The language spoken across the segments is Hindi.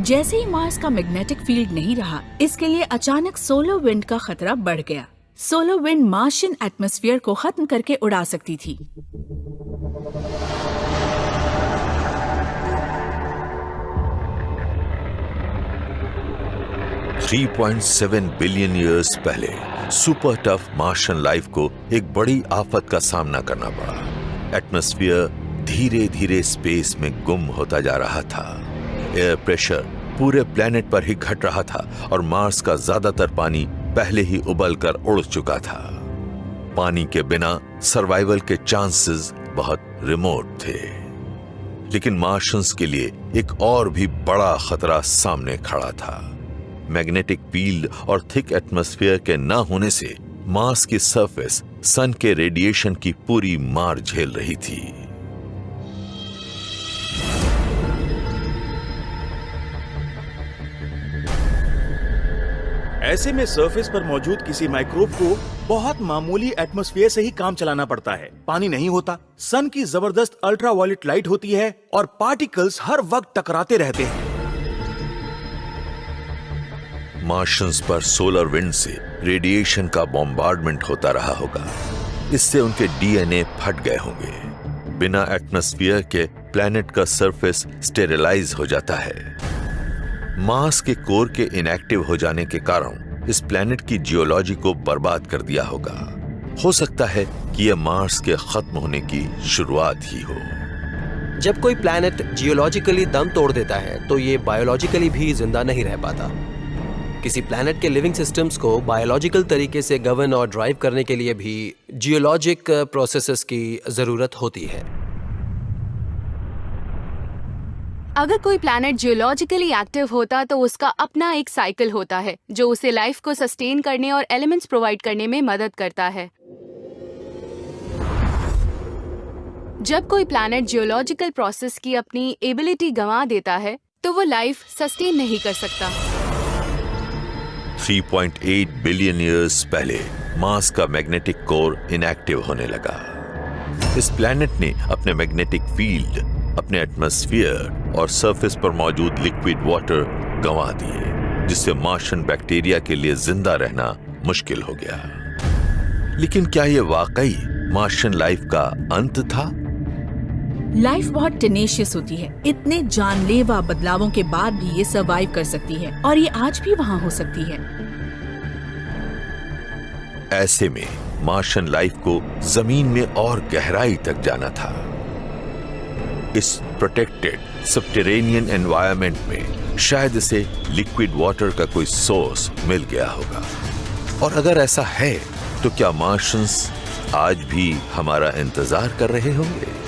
जैसे ही मार्स का मैग्नेटिक फील्ड नहीं रहा, इसके लिए अचानक सोलर विंड का खतरा बढ़ गया। सोलर विंड मार्शियन एटमॉस्फेयर को खत्म करके उड़ा सकती थी। 3.7 बिलियन ईयर्स पहले सुपर टफ मार्शियन लाइफ को एक बड़ी आफत का सामना करना पड़ा। एटमॉस्फेयर धीरे धीरे स्पेस में गुम होता जा रहा था। एयर प्रेशर पूरे प्लेनेट पर ही घट रहा था और मार्स का ज्यादातर पानी पहले ही उबलकर उड़ चुका था। पानी के बिना सर्वाइवल के चांसेस बहुत रिमोट थे। लेकिन मार्शियंस के लिए एक और भी बड़ा खतरा सामने खड़ा था। मैग्नेटिक फील्ड और थिक एटमॉस्फेयर के न होने से मार्स की सरफेस सन के रेडिएशन की पूरी मार झेल रही थी। ऐसे में सरफेस पर मौजूद किसी माइक्रोब को बहुत मामूली एटमॉस्फेयर से ही काम चलाना पड़ता है। पानी नहीं होता, सन की जबरदस्त अल्ट्रावायलेट लाइट होती है और पार्टिकल्स हर वक्त टकराते रहते हैं। मार्शियंस पर सोलर विंड से रेडिएशन का बॉम्बार्डमेंट होता रहा होगा। इससे उनके डीएनए फट गए होंगे। बिना एटमॉस्फेयर के प्लैनेट का सरफेस स्टेरिलाइज हो जाता है। मार्स के कोर के इनएक्टिव हो जाने के कारण इस प्लैनेट की जियोलॉजी को बर्बाद कर दिया होगा। हो सकता है कि यह मार्स के खत्म होने की शुरुआत ही हो। जब कोई प्लैनेट जियोलॉजिकली दम तोड़ देता है तो ये बायोलॉजिकली भी जिंदा नहीं रह पाता। किसी प्लैनेट के लिविंग सिस्टम्स को बायोलॉजिकल तरीके से गवर्न और ड्राइव करने के लिए भी जियोलॉजिक प्रोसेसेस की जरूरत होती है। अगर कोई प्लैनेट जियोलॉजिकली एक्टिव होता तो उसका अपना एक साइकिल होता है जो उसे लाइफ को सस्टेन करने और एलिमेंट्स प्रोवाइड करने में मदद करता है। जब कोई प्लैनेट जियोलॉजिकल प्रोसेस की अपनी एबिलिटी गंवा देता है तो वो लाइफ सस्टेन नहीं कर सकता। 3.8 बिलियन ईयर्स पहले मार्स का मैग्नेटिक कोर इनएक्टिव होने लगा। इस प्लैनेट ने अपने मैग्नेटिक फील्ड, अपने एटमॉस्फेयर और सरफेस पर मौजूद लिक्विड वाटर गंवा दिए, जिससे मार्शियन बैक्टीरिया के लिए जिंदा रहना मुश्किल हो गया। लेकिन क्या यह वाकई मार्शियन लाइफ का अंत था? लाइफ बहुत टेनेशियस होती है। इतने जानलेवा बदलावों के बाद भी ये सर्वाइव कर सकती है और ये आज भी वहां हो सकती है। ऐसे में मार्शियन लाइफ को जमीन में और गहराई तक जाना था। इस प्रोटेक्टेड सबटेरेनियन एनवायरनमेंट में शायद इसे लिक्विड वाटर का कोई सोर्स मिल गया होगा। और अगर ऐसा है तो क्या मार्शियंस आज भी हमारा इंतजार कर रहे होंगे?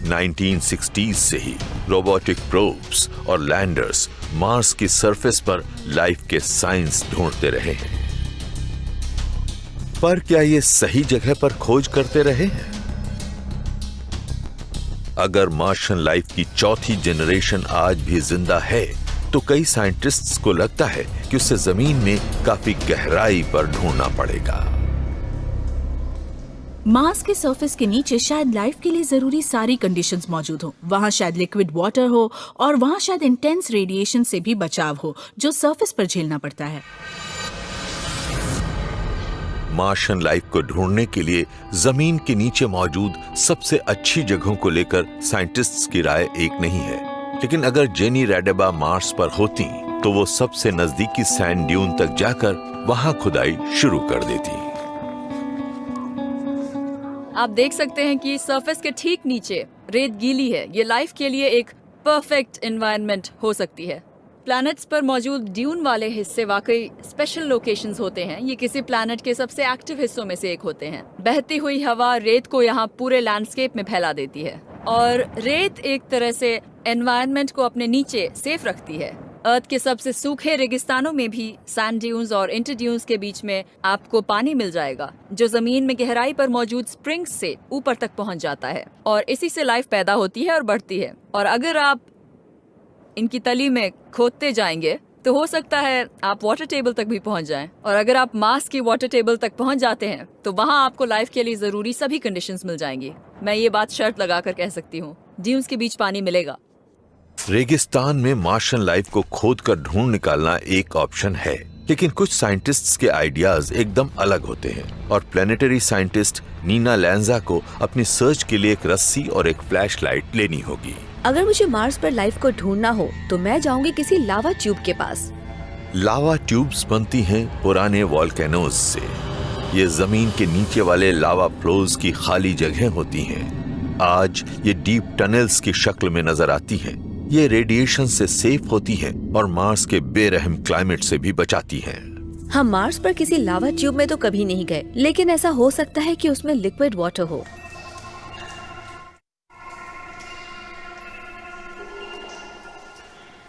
(1960s) से ही रोबोटिक प्रोब्स और लैंडर्स मार्स की सरफेस पर लाइफ के साइंस ढूंढते रहे हैं। पर क्या ये सही जगह पर खोज करते रहे हैं? अगर मार्शियन लाइफ की चौथी जनरेशन आज भी जिंदा है तो कई साइंटिस्ट्स को लगता है कि उसे जमीन में काफी गहराई पर ढूंढना पड़ेगा। मार्स के सरफेस के नीचे शायद लाइफ के लिए जरूरी सारी कंडीशंस मौजूद हो। वहां शायद लिक्विड वाटर हो और वहां शायद इंटेंस रेडिएशन से भी बचाव हो जो सरफेस पर झेलना पड़ता है। मार्शियन लाइफ को ढूंढने के लिए जमीन के नीचे मौजूद सबसे अच्छी जगहों को लेकर साइंटिस्ट्स की राय एक नहीं है। लेकिन अगर जेनी रैडेबा मार्स पर होती तो वो सबसे नजदीकी सैंड ड्यून तक जाकर वहां खुदाई शुरू कर देती। आप देख सकते हैं कि सरफेस के ठीक नीचे रेत गीली है। ये लाइफ के लिए एक परफेक्ट एनवायरनमेंट हो सकती है। प्लैनेट्स पर मौजूद ड्यून वाले हिस्से वाकई स्पेशल लोकेशंस होते हैं। ये किसी प्लैनेट के सबसे एक्टिव हिस्सों में से एक होते हैं। बहती हुई हवा रेत को यहाँ पूरे लैंडस्केप में फैला देती है और रेत एक तरह से एनवायरनमेंट को अपने नीचे सेफ रखती है। अर्थ के सबसे सूखे रेगिस्तानों में भी सैंड ड्यून्स और इंटर ड्यून्स के बीच में आपको पानी मिल जाएगा जो जमीन में गहराई पर मौजूद स्प्रिंग्स से ऊपर तक पहुंच जाता है और इसी से लाइफ पैदा होती है और बढ़ती है। और अगर आप इनकी तली में खोदते जाएंगे तो हो सकता है आप वाटर टेबल तक भी पहुंच जाएं। और अगर आप मार्स की वाटर टेबल तक पहुंच जाते हैं तो वहां आपको लाइफ के लिए जरूरी सभी कंडीशंस मिल जाएंगी। मैं ये बात शर्त लगाकर कह सकती हूँ, ड्यून्स के बीच पानी मिलेगा। रेगिस्तान में मार्शियन लाइफ को खोद कर ढूंढ निकालना एक ऑप्शन है, लेकिन कुछ साइंटिस्ट्स के आइडियाज एकदम अलग होते हैं और प्लेनेटरी साइंटिस्ट नीना लैंजा को अपनी सर्च के लिए एक रस्सी और एक फ्लैशलाइट लेनी होगी। अगर मुझे मार्स पर लाइफ को ढूंढना हो तो मैं जाऊंगी किसी लावा ट्यूब के पास। लावा ट्यूब्स बनती हैं पुराने वॉल्केनोज से। ये जमीन के नीचे वाले लावा फ्लोज की खाली जगह होती हैं। आज ये डीप टनल्स की शक्ल में नजर आती हैं। ये रेडिएशन से सेफ होती हैं और मार्स के बेरहम क्लाइमेट से भी बचाती हैं। हम मार्स पर किसी लावा ट्यूब में तो कभी नहीं गए, लेकिन ऐसा हो सकता है कि उसमें लिक्विड वाटर हो।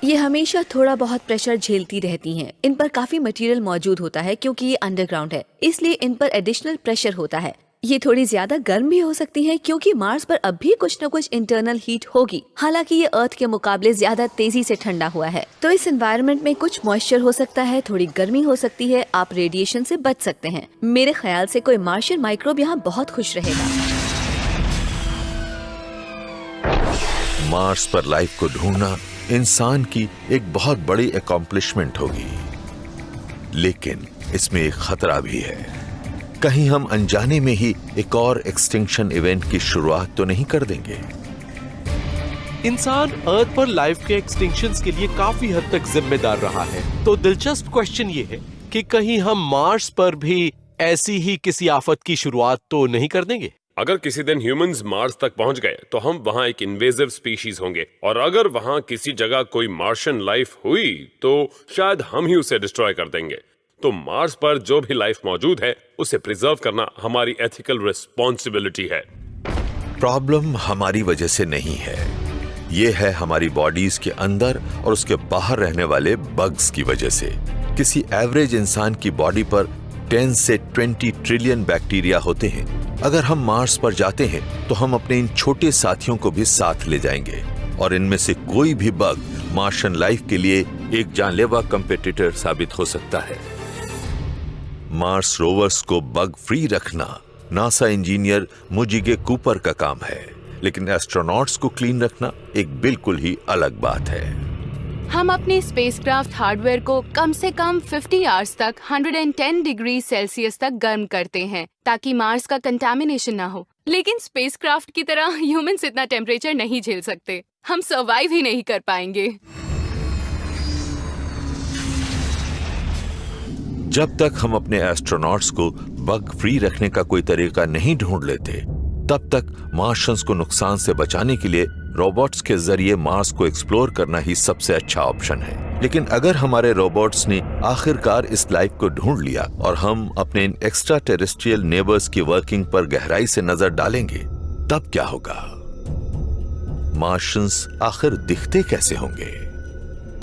ये हमेशा थोड़ा बहुत प्रेशर झेलती रहती हैं। इन पर काफी मटेरियल मौजूद होता है क्योंकि ये अंडरग्राउंड है, इसलिए इन पर एडिशनल प्रेशर होता है। ये थोड़ी ज्यादा गर्म भी हो सकती हैं क्योंकि मार्स पर अब भी कुछ न कुछ इंटरनल हीट होगी। हालांकि ये अर्थ के मुकाबले ज्यादा तेजी से ठंडा हुआ है, तो इस एनवायरनमेंट में कुछ मॉइस्चर हो सकता है, थोड़ी गर्मी हो सकती है। आप रेडिएशन से बच सकते हैं। मेरे ख्याल से कोई मार्शियन माइक्रोब यहाँ बहुत खुश रहेगा। मार्स पर लाइफ को ढूंढना इंसान की एक बहुत बड़ी अकॉम्प्लिशमेंट होगी, लेकिन इसमें एक खतरा भी है। कहीं हम अनजाने में ही एक और एक्सटिंक्शन इवेंट की शुरुआत तो नहीं कर देंगे। इंसान अर्थ पर लाइफ के एक्सटिंक्शंस के लिए काफी हद तक जिम्मेदार रहा है, तो दिलचस्प क्वेश्चन ये है कि कहीं हम मार्स पर भी ऐसी ही किसी आफत की शुरुआत तो नहीं कर देंगे। अगर किसी दिन ह्यूमंस मार्स तक पहुंच गए तो हम वहां एक इन्वेजिव स्पीशीज होंगे, और अगर वहां किसी जगह कोई मार्शियन लाइफ हुई तो शायद हम ही उसे डिस्ट्रॉय कर देंगे। तो मार्स पर जो भी लाइफ मौजूद है उसे प्रिजर्व करना हमारी एथिकल रिस्पॉन्सिबिलिटी है। प्रॉब्लम हमारी वजह से नहीं है, ये है हमारी बॉडीज के अंदर और उसके बाहर रहने वाले बग्स की वजह से। किसी एवरेज इंसान की बॉडी पर 10 से 20 ट्रिलियन बैक्टीरिया होते हैं। अगर हम मार्स पर जाते हैं तो हम अपने इन छोटे साथियों को भी साथ ले जाएंगे, और इनमें से कोई भी बग मार्शियन लाइफ के लिए एक जानलेवा कंपेटिटर साबित हो सकता है। मार्स रोवर्स को बग फ्री रखना नासा इंजीनियर मुजिगे कूपर का काम है, लेकिन एस्ट्रोनॉट्स को क्लीन रखना एक बिल्कुल ही अलग बात है। हम अपने स्पेसक्राफ्ट हार्डवेयर को कम से कम 50 आवर्स तक 110 डिग्री सेल्सियस तक गर्म करते हैं ताकि मार्स का कंटामिनेशन ना हो। लेकिन स्पेसक्राफ्ट की तरह ह्यूमंस इतना टेम्परेचर नहीं झेल सकते। हम सर्वाइव ही नहीं कर पाएंगे। जब तक हम अपने एस्ट्रोनॉट्स को बग फ्री रखने का कोई तरीका नहीं ढूंढ लेते, तब तक मार्शियंस को नुकसान से बचाने के लिए रोबोट्स के जरिए मार्स को एक्सप्लोर करना ही सबसे अच्छा ऑप्शन है। लेकिन अगर हमारे रोबोट्स ने आखिरकार इस लाइफ को ढूंढ लिया और हम अपने इन एक्स्ट्रा टेरेस्ट्रियल नेबर्स की वर्किंग पर गहराई से नजर डालेंगे, तब क्या होगा? मार्शियंस आखिर दिखते कैसे होंगे?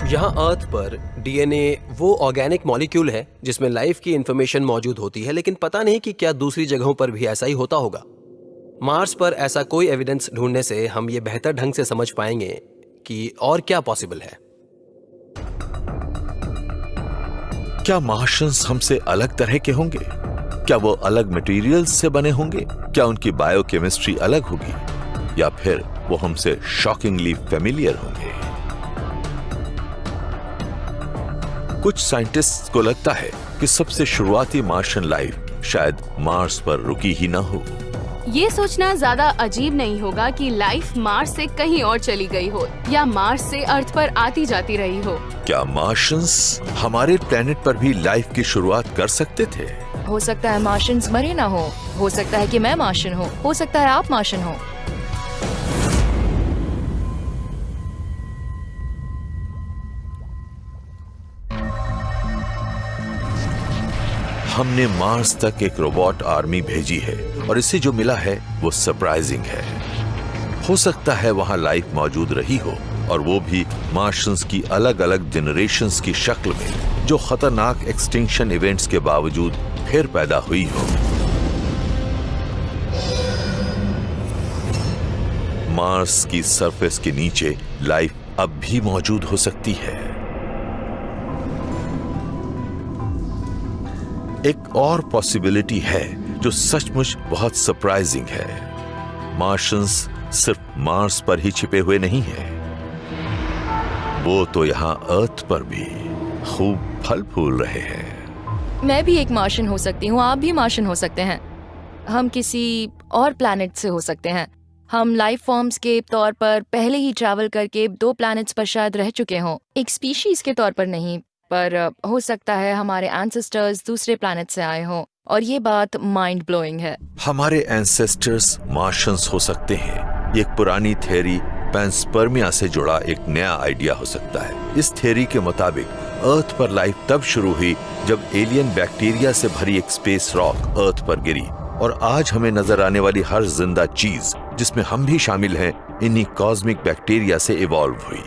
यहाँ अर्थ पर डीएनए वो ऑर्गेनिक मॉलिक्यूल है जिसमें लाइफ की इंफॉर्मेशन मौजूद होती है, लेकिन पता नहीं कि क्या दूसरी जगहों पर भी ऐसा ही होता होगा। मार्स पर ऐसा कोई एविडेंस ढूंढने से हम ये बेहतर ढंग से समझ पाएंगे कि और क्या पॉसिबल है। क्या मार्शियंस हमसे अलग तरह के होंगे? क्या वो अलग मटेरियल्स से बने होंगे? क्या उनकी बायोकेमिस्ट्री अलग होगी? या फिर वो हमसे शॉकिंगली फेमिलियर होंगे? कुछ साइंटिस्ट्स को लगता है कि सबसे शुरुआती मार्शियन लाइफ शायद मार्स पर रुकी ही ना हो। ये सोचना ज्यादा अजीब नहीं होगा कि लाइफ मार्स से कहीं और चली गई हो या मार्स से अर्थ पर आती जाती रही हो। क्या मार्शियंस हमारे प्लेनेट पर भी लाइफ की शुरुआत कर सकते थे? हो सकता है मार्शियंस मरे ना हो सकता है कि मैं मार्शियन हूँ, हो सकता है आप मार्शियन हो। हमने मार्स तक एक रोबोट आर्मी भेजी है और इससे जो मिला है वो सरप्राइजिंग है। हो सकता है वहां लाइफ मौजूद रही हो, और वो भी मार्शियंस की अलग अलग जनरेशंस की शक्ल में, जो खतरनाक एक्सटिंक्शन इवेंट्स के बावजूद फिर पैदा हुई हो। मार्स की सरफेस के नीचे लाइफ अब भी मौजूद हो सकती है। एक और पॉसिबिलिटी है जो सचमुच बहुत सरप्राइजिंग है। मार्शियंस सिर्फ मार्स पर ही छिपे हुए नहीं हैं, वो तो यहाँ अर्थ पर भी खूब फल फूल रहे हैं। मैं भी एक मार्शियन हो सकती हूँ, आप भी मार्शियन हो सकते हैं। हम किसी और प्लैनेट से हो सकते हैं। हम लाइफ फॉर्म्स के तौर पर पहले ही ट्रैवल करके 2 प्लैनेट्स पर शायद रह चुके हों, एक स्पीशीज के तौर पर नहीं, पर हो सकता है हमारे एंसेस्टर्स दूसरे प्लैनेट से आए हों, और ये बात माइंड ब्लोइंग है। हमारे एंसेस्टर्स मार्शियंस हो सकते हैं। ये एक पुरानी थ्योरी पैंस्पर्मिया से जुड़ा एक नया आइडिया हो सकता है। इस थ्योरी के मुताबिक अर्थ पर लाइफ तब शुरू हुई जब एलियन बैक्टीरिया से भरी एक स्पेस रॉक अर्थ पर गिरी, और आज हमें नजर आने वाली हर जिंदा चीज, जिसमें हम भी शामिल हैं, इन्हीं कॉस्मिक बैक्टीरिया से इवॉल्व हुई।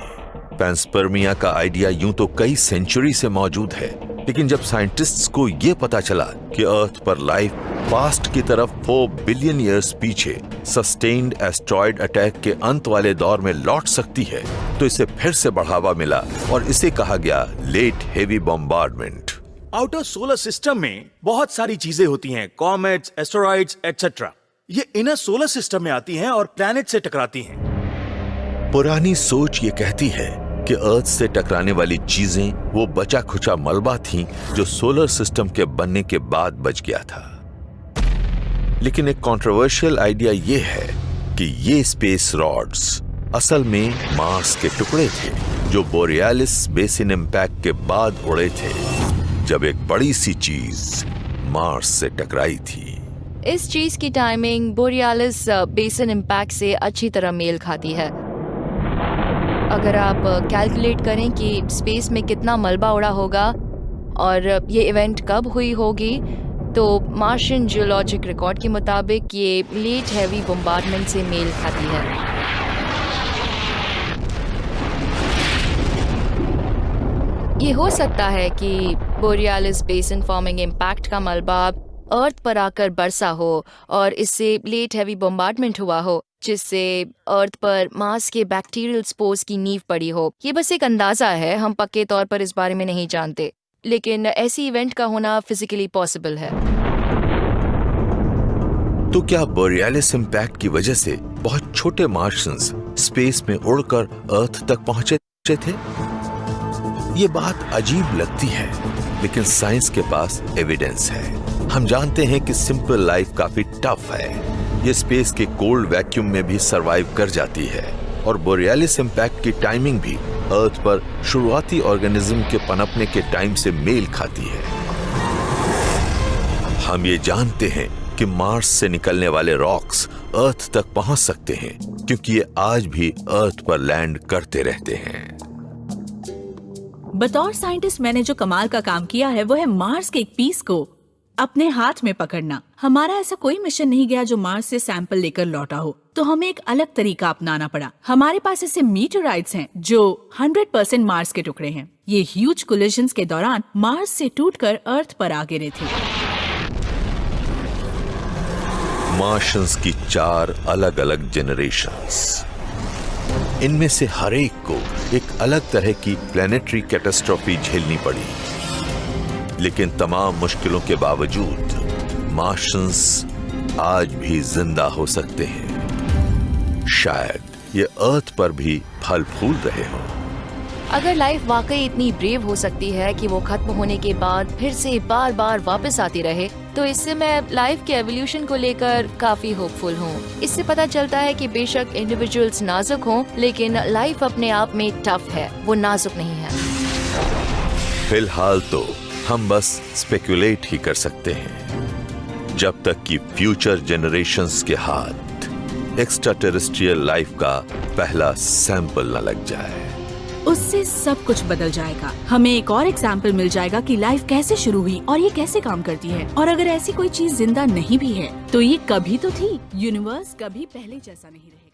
पैंस्पर्मिया का आइडिया यूं तो कई सेंचुरी से मौजूद है, लेकिन जब साइंटिस्ट्स को यह पता चला कि अर्थ पर लाइफ पास्ट की तरफ 4 बिलियन ईयर्स पीछे सस्टेन्ड एस्ट्रॉयड अटैक के अंत वाले दौर में लौट सकती है, तो इसे फिर से बढ़ावा मिला और इसे कहा गया late heavy bombardment. Outer solar system में बहुत सारी चीजें होती हैं, कॉमेट्स, एस्टेरॉइड्स, एटसेट्रा। ये इनर सोलर सिस्टम में आती हैं और प्लैनेट से टकराती हैं। पुरानी सोच ये कहती है कि अर्थ से टकराने वाली चीजें वो बचा खुचा मलबा थीं जो सोलर सिस्टम के बनने के बाद बच गया था। लेकिन एक कंट्रोवर्शियल आइडिया ये है कि ये स्पेस रॉड्स असल में मार्स के टुकड़े थे जो बोरियालिस बेसिन इम्पैक्ट के बाद उड़े थे, जब एक बड़ी सी चीज मार्स से टकराई थी। इस चीज की टाइमिंग बोरियालिस बेसिन इम्पैक्ट से अच्छी तरह मेल खाती है। अगर आप कैलकुलेट करें कि स्पेस में कितना मलबा उड़ा होगा और ये इवेंट कब हुई होगी, तो मार्शियन जियोलॉजिक रिकॉर्ड के मुताबिक ये लेट हैवी बम्बार्डमेंट से मेल खाती है। ये हो सकता है कि बोरियालिस बेसिन फॉर्मिंग इम्पैक्ट का मलबा अर्थ पर आकर बरसा हो और इससे लेट हैवी बम्बार्डमेंट हुआ हो, जिससे अर्थ पर मार्स के बैक्टीरियल स्पोर्स की नींव पड़ी हो। ये बस एक अंदाजा है, हम पक्के तौर पर इस बारे में नहीं जानते, लेकिन ऐसी इवेंट का होना फिजिकली पॉसिबल है। तो क्या बोरियालिस इम्पैक्ट की वजह से बहुत छोटे मार्शियंस स्पेस में उड़कर अर्थ तक पहुंचे थे? ये बात अजीब लगती है, लेकिन साइंस के पास एविडेंस है। हम जानते हैं कि सिंपल लाइफ काफी टफ है। ये स्पेस के कोल्ड वैक्यूम में भी सरवाइव कर जाती है, और बोरियालिस इम्पैक्ट की टाइमिंग भी अर्थ पर शुरुआती ऑर्गेनिज्म के पनपने के टाइम से मेल खाती है। हम ये जानते हैं कि मार्स से निकलने वाले रॉक्स अर्थ तक पहुंच सकते हैं, क्योंकि ये आज भी अर्थ पर लैंड करते रहते हैं। बतौर साइंटिस्ट मैंने जो कमाल का काम किया है वो है मार्स के एक पीस को अपने हाथ में पकड़ना। हमारा ऐसा कोई मिशन नहीं गया जो मार्स से सैंपल लेकर लौटा हो, तो हमें एक अलग तरीका अपनाना पड़ा। हमारे पास ऐसे मीटोराइट्स हैं जो 100% मार्स के टुकड़े हैं। ये ह्यूज कोलिजन्स के दौरान मार्स से टूटकर अर्थ पर आ गिरे थे। मार्शियंस की 4 अलग अलग जेनरेशंस, इनमें से हर एक को एक अलग तरह की प्लैनेटरी कैटास्ट्रोफी झेलनी पड़ी, लेकिन तमाम मुश्किलों के बावजूद मार्शियंस आज भी जिंदा हो सकते हैं। शायद ये अर्थ पर भी फल फूल रहे हों। अगर लाइफ वाकई इतनी ब्रेव हो सकती है कि वो खत्म होने के बाद फिर से बार बार वापस आती रहे, तो इससे मैं लाइफ के एवोल्यूशन को लेकर काफी होपफुल हूँ। इससे पता चलता है कि बेशक इंडिविजुअल्स नाजुक हों, लेकिन लाइफ अपने आप में टफ है, वो नाजुक नहीं है। फिलहाल तो हम बस स्पेकुलेट ही कर सकते हैं, जब तक कि फ्यूचर जेनरेशंस के हाथ एक्स्ट्रा टेरेस्ट्रियल लाइफ का पहला सैंपल न लग जाए। उससे सब कुछ बदल जाएगा। हमें एक और एग्जाम्पल मिल जाएगा कि लाइफ कैसे शुरू हुई और ये कैसे काम करती है। और अगर ऐसी कोई चीज जिंदा नहीं भी है, तो ये कभी तो थी। यूनिवर्स कभी पहले जैसा नहीं रहेगा।